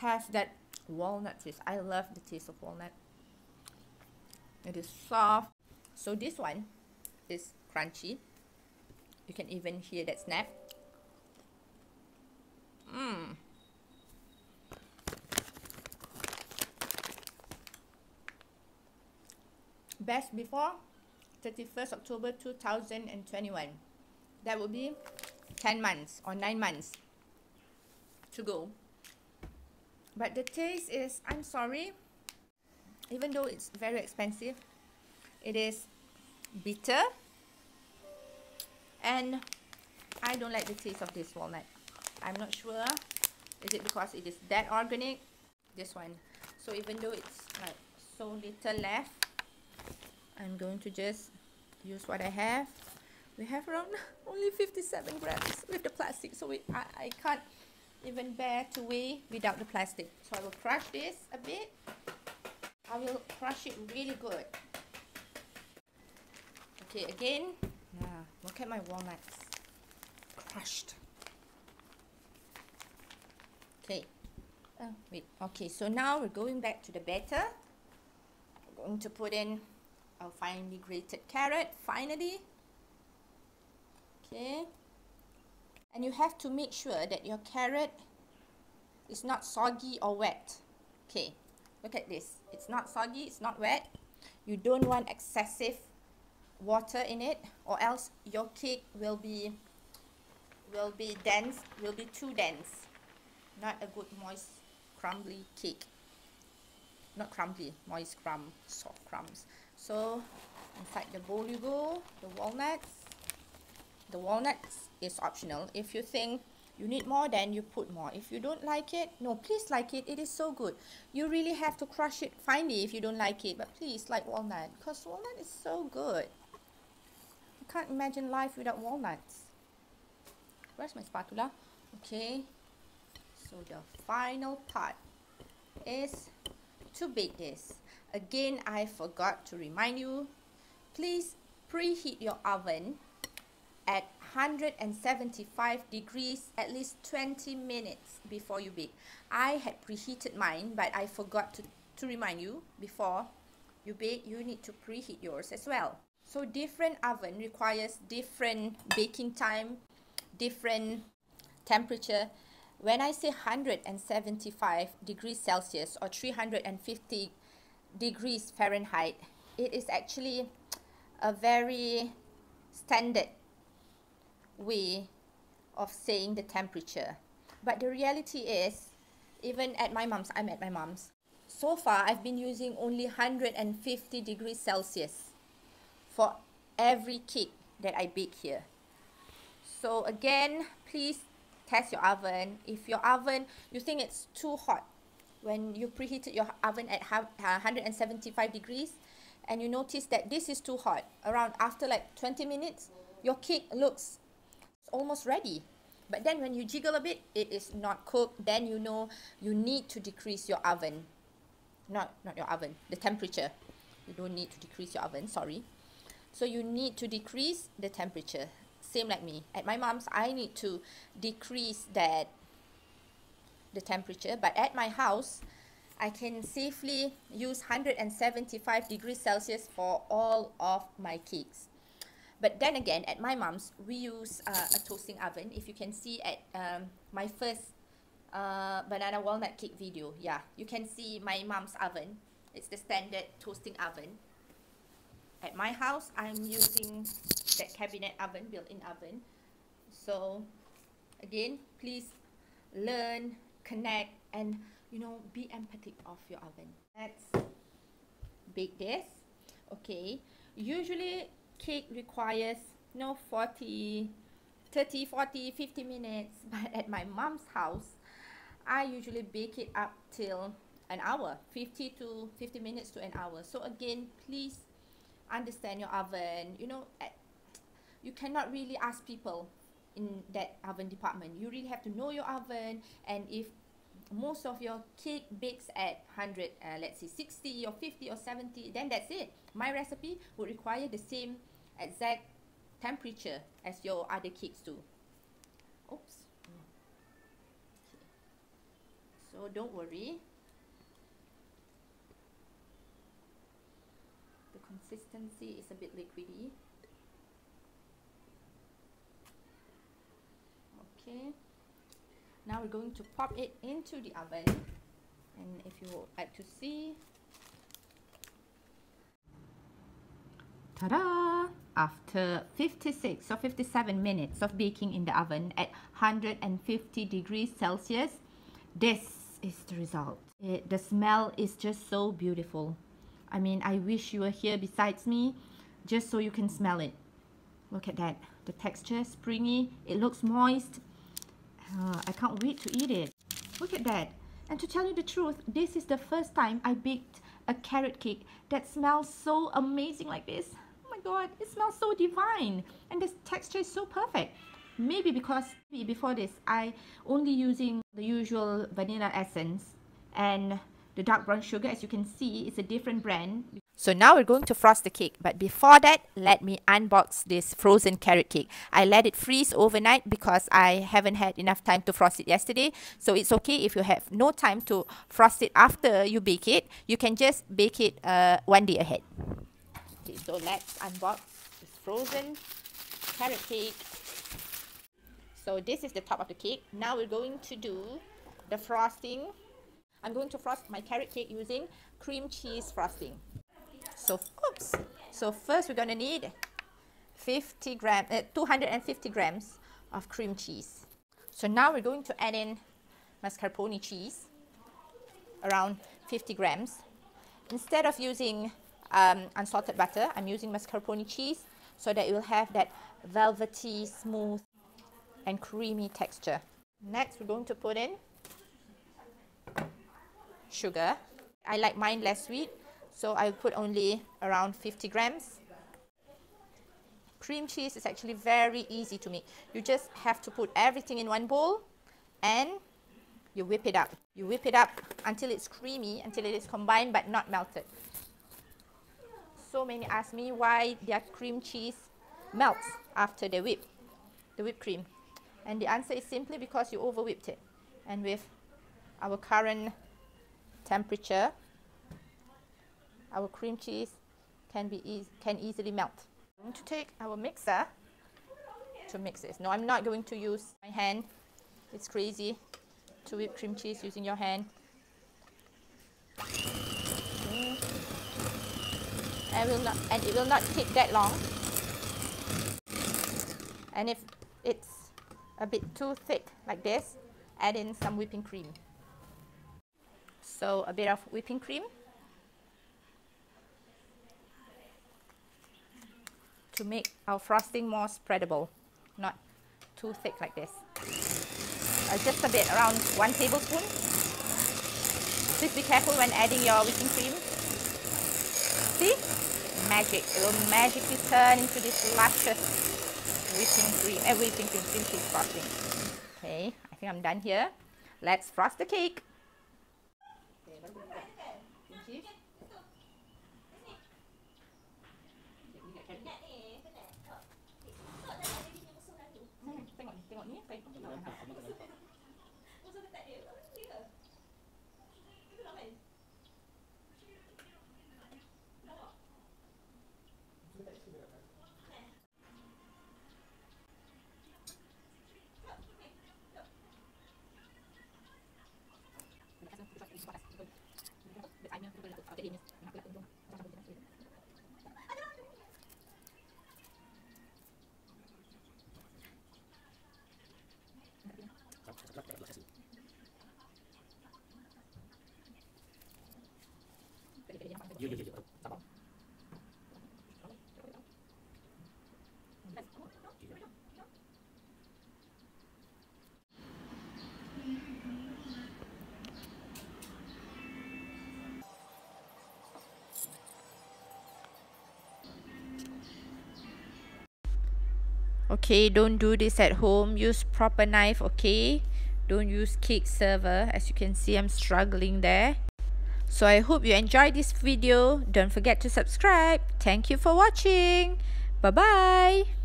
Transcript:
has that walnut taste. I love the taste of walnut. It is soft. So this one is crunchy. You can even hear that snap. Best before 31st October 2021. That would be 10 months or 9 months to go. But the taste is, I'm sorry, even though it's very expensive, it is bitter, and I don't like the taste of this walnut. I'm not sure, is it because it is that organic, this one. So even though it's like so little left, I'm going to just use what I have. We have around only 57 grams with the plastic, so I can't even bear to weigh without the plastic. So I will crush this a bit. I will crush it really good. Okay, again, look at my walnuts, crushed. Okay, wait, okay, so now we're going back to the batter. We're going to put in our finely grated carrot, finally. Okay, and you have to make sure that your carrot is not soggy or wet. Okay, look at this, it's not soggy, it's not wet. You don't want excessive water in it, or else your cake will be dense, will be too dense. Not a good moist crumbly cake. Not crumbly, moist crumb, soft crumbs. So inside the bowl you go, the walnuts. The walnuts is optional. If you think you need more, then you put more. If you don't like it, no, please like it. It is so good. You really have to crush it finely if you don't like it, but please like walnut, because walnut is so good. I can't imagine life without walnuts. Where's my spatula? Okay, so the final part is to bake this. Again, I forgot to remind you, please preheat your oven at 175 degrees at least 20 minutes before you bake. I had preheated mine, but I forgot to remind you, before you bake, you need to preheat yours as well. So different oven requires different baking time, different temperature. When I say 175 degrees Celsius or 350 degrees Fahrenheit, it is actually a very standard way of saying the temperature. But the reality is, even at my mom's, I'm at my mom's, so far I've been using only 150 degrees Celsius for every cake that I bake here. So again, please test your oven. If your oven, you think it's too hot, when you preheated your oven at 175 degrees and you notice that this is too hot, around after like 20 minutes, your cake looks almost ready. But then when you jiggle a bit, it is not cooked. Then you know you need to decrease your oven. Not your oven, the temperature. You don't need to decrease your oven, sorry. So you need to decrease the temperature. Same like me. At my mom's, I need to decrease the temperature. But at my house, I can safely use 175 degrees Celsius for all of my cakes. But then again, at my mom's, we use a toasting oven. If you can see at my first banana walnut cake video, yeah, you can see my mom's oven. It's the standard toasting oven. At my house, I'm using that cabinet oven, built-in oven. So again, please learn, connect, and be empathic of your oven. Let's bake this. Okay, usually cake requires 30, 40, 50 minutes, but at my mom's house, I usually bake it up till an hour, 50 minutes to an hour. So again, please understand your oven. You cannot really ask people in that oven department. You really have to know your oven, and if most of your cake bakes at 100, let's say 60 or 50 or 70, then that's it. My recipe would require the same exact temperature as your other cakes do. Oops. Okay. So don't worry. The consistency is a bit liquidy. Okay. Now we're going to pop it into the oven. And if you would like to see, ta-da! After 56 or 57 minutes of baking in the oven at 150 degrees Celsius, this is the result. The smell is just so beautiful. I mean, I wish you were here besides me, just so you can smell it. Look at that. The texture, springy. It looks moist. I can't wait to eat it. Look at that. And to tell you the truth, this is the first time I baked a carrot cake that smells so amazing like this. Oh my god, it smells so divine. And the texture is so perfect. Maybe because before this, I only using the usual vanilla essence and the dark brown sugar. As you can see, it's a different brand. So now we're going to frost the cake, but before that, let me unbox this frozen carrot cake. I let it freeze overnight because I haven't had enough time to frost it yesterday. So it's okay if you have no time to frost it after you bake it. You can just bake it one day ahead. Okay, so let's unbox this frozen carrot cake. So this is the top of the cake. Now we're going to do the frosting. I'm going to frost my carrot cake using cream cheese frosting. So first we're going to need 250 grams of cream cheese. So now we're going to add in mascarpone cheese, around 50 grams. Instead of using unsalted butter, I'm using mascarpone cheese so that it will have that velvety, smooth and creamy texture. Next we're going to put in sugar. I like mine less sweet, so I put only around 50 grams. Cream cheese is actually very easy to make. You just have to put everything in one bowl and you whip it up. You whip it up until it's creamy, until it is combined but not melted. So many ask me why their cream cheese melts after they whip the whipped cream. And the answer is simply because you over whipped it. And with our current temperature, our cream cheese can easily melt. I'm going to take our mixer to mix this. No, I'm not going to use my hand. It's crazy to whip cream cheese using your hand. Okay. And it will not take that long. And if it's a bit too thick like this, add in some whipping cream. So a bit of whipping cream to make our frosting more spreadable, not too thick like this. Just a bit, around 1 tablespoon. Please be careful when adding your whipping cream. See? Magic. It will magically turn into this luscious cream cheese frosting. Okay, I think I'm done here. Let's frost the cake. Okay, don't do this at home. Use proper knife, okay? Don't use cake server. As you can see, I'm struggling there. So I hope you enjoyed this video. Don't forget to subscribe. Thank you for watching. Bye-bye.